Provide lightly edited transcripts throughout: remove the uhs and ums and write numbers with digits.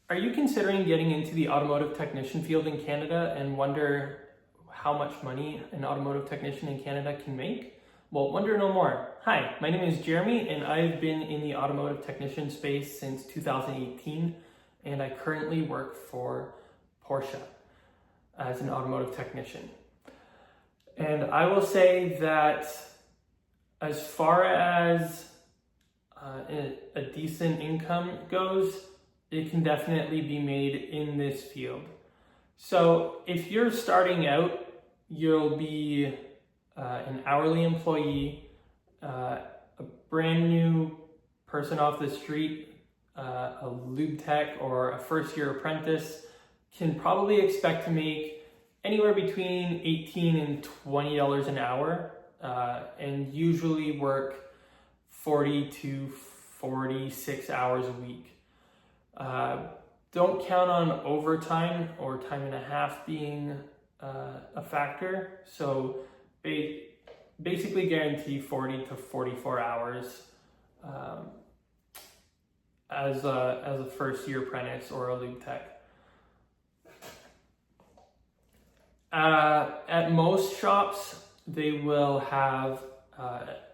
Are you considering getting into the automotive technician field in Canada and wonder how much money an automotive technician in Canada can make? Well, wonder no more. Hi, my name is Jeremy and I've been in the automotive technician space since 2018 and I currently work for Porsche as an automotive technician. And I will say that as far as a decent income goes, it can definitely be made in this field. So if you're starting out, you'll be an hourly employee, a brand new person off the street, a lube tech or a first year apprentice can probably expect to make anywhere between $18 and $20 an hour and usually work 40 to 46 hours a week. Don't count on overtime or time and a half being a factor. So basically guarantee 40 to 44 hours as a first year apprentice or a lube tech. At most shops, they will have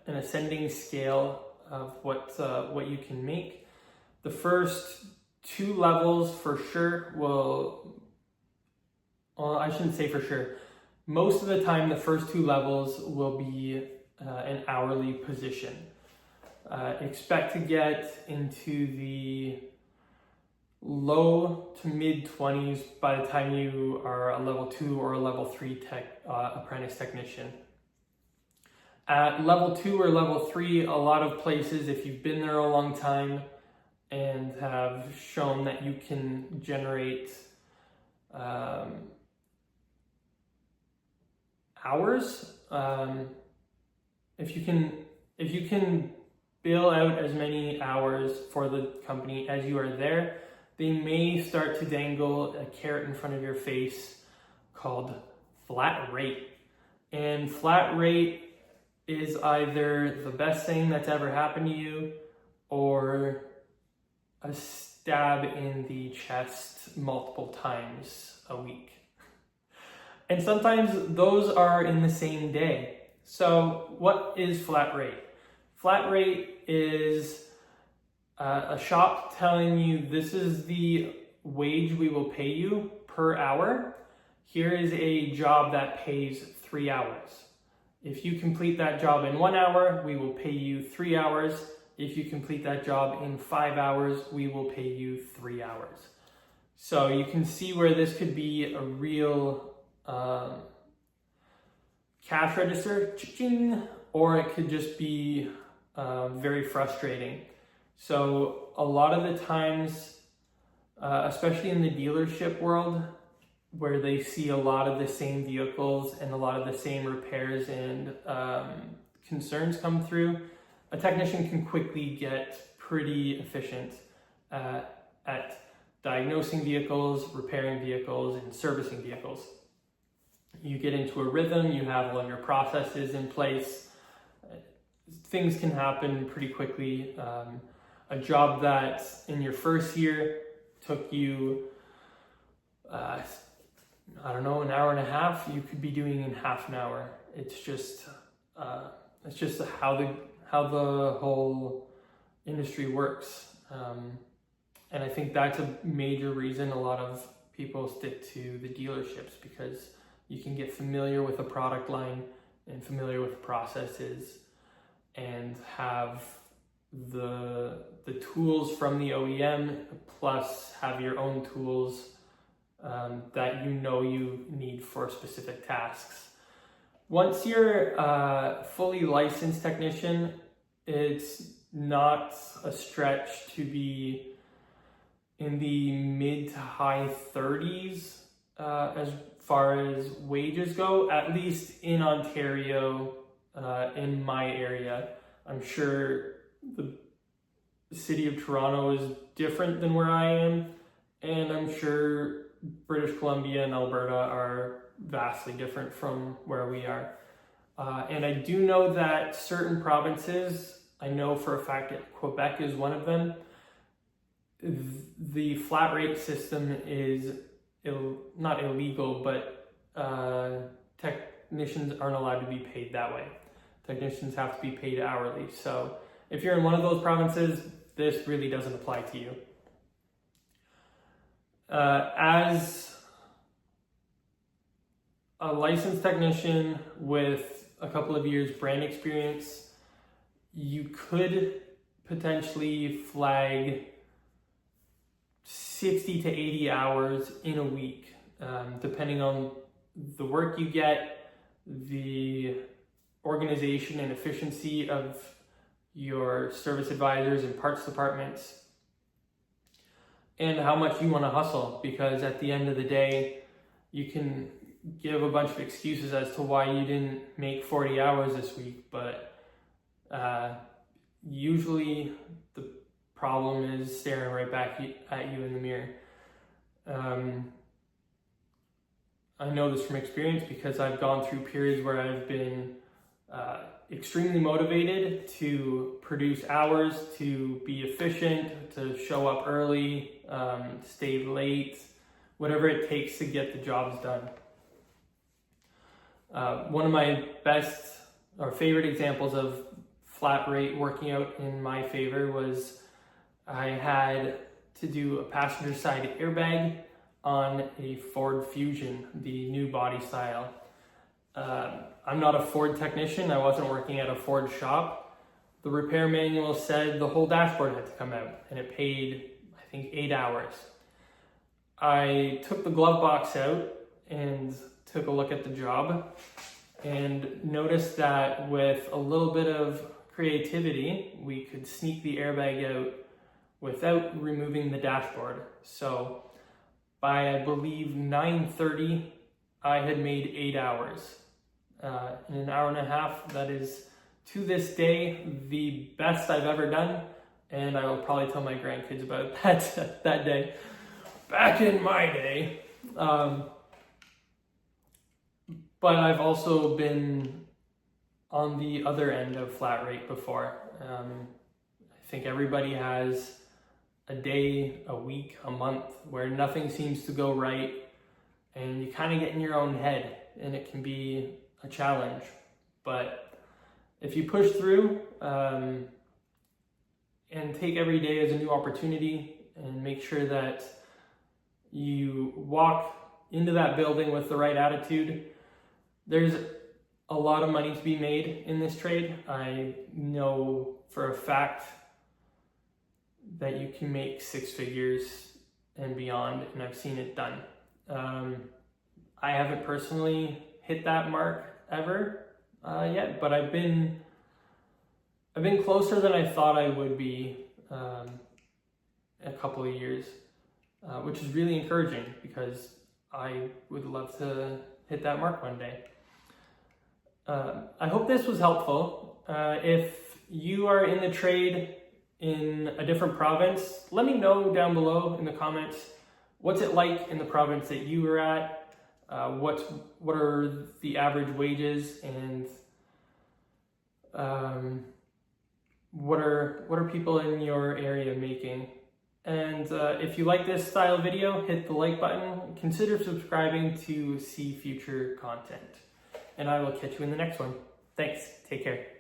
an ascending scale of what you can make. The first two levels for sure well, I shouldn't say for sure. Most of the time, the first two levels will be an hourly position. Expect to get into the low to mid 20s by the time you are a level 2 or a level 3 apprentice technician. At level 2 or level 3, a lot of places, if you've been there a long time and have shown that you can generate hours, if you can bill out as many hours for the company as you are there, they may start to dangle a carrot in front of your face called flat rate. And flat rate is either the best thing that's ever happened to you or a stab in the chest multiple times a week. And sometimes those are in the same day. So what is flat rate? Flat rate is a shop telling you this is the wage we will pay you per hour. Here is a job that pays 3 hours. If you complete that job in 1 hour, we will pay you 3 hours. If you complete that job in 5 hours, we will pay you 3 hours. So you can see where this could be a real cash register, ching, or it could just be very frustrating. So a lot of the times, especially in the dealership world, where they see a lot of the same vehicles and a lot of the same repairs and concerns come through, a technician can quickly get pretty efficient at diagnosing vehicles, repairing vehicles, and servicing vehicles. You get into a rhythm, you have all your processes in place, things can happen pretty quickly. A job that in your first year took you, an hour and a half, you could be doing in half an hour. It's just how the whole industry works. And I think that's a major reason a lot of people stick to the dealerships, because you can get familiar with the product line and familiar with the processes and have the tools from the OEM plus have your own tools that you need for specific tasks. Once you're a fully licensed technician, it's not a stretch to be in the mid to high 30s as far as wages go, at least in Ontario, in my area. I'm sure the city of Toronto is different than where I am, and I'm sure British Columbia and Alberta are vastly different from where we are. And I do know that certain provinces, I know for a fact that Quebec is one of them, the flat rate system is not illegal, but technicians aren't allowed to be paid that way. Technicians have to be paid hourly. So if you're in one of those provinces, this really doesn't apply to you. As a licensed technician with a couple of years brand experience, you could potentially flag 60 to 80 hours in a week, depending on the work you get, the organization and efficiency of your service advisors and parts departments, and how much you want to hustle, because at the end of the day, you can give a bunch of excuses as to why you didn't make 40 hours this week, but usually the problem is staring right back at you in the mirror. I know this from experience because I've gone through periods where I've been extremely motivated to produce hours, to be efficient, to show up early, stay late, whatever it takes to get the jobs done. One of my best or favorite examples of flat rate working out in my favor was I had to do a passenger side airbag on a Ford Fusion, the new body style. I'm not a Ford technician. I wasn't working at a Ford shop. The repair manual said the whole dashboard had to come out, and it paid, I think, 8 hours. I took the glove box out and took a look at the job and noticed that with a little bit of creativity, we could sneak the airbag out without removing the dashboard. So by, I believe, 9:30, I had made 8 hours. In an hour and a half, that is, to this day, the best I've ever done, and I will probably tell my grandkids about that day. Back in my day. But I've also been on the other end of flat rate before. I think everybody has a day, a week, a month where nothing seems to go right, and you kind of get in your own head, and it can be a challenge. But if you push through and take every day as a new opportunity, and make sure that you walk into that building with the right attitude, there's a lot of money to be made in this trade. I know for a fact that you can make 6 figures and beyond, and I've seen it done. I haven't personally hit that mark ever yet, but I've been closer than I thought I would be a couple of years, which is really encouraging because I would love to hit that mark one day. I hope this was helpful. If you are in the trade in a different province, let me know down below in the comments, what's it like in the province that you were at? What are the average wages, and what are people in your area making? And if you like this style video, hit the like button. Consider subscribing to see future content. And I will catch you in the next one. Thanks. Take care.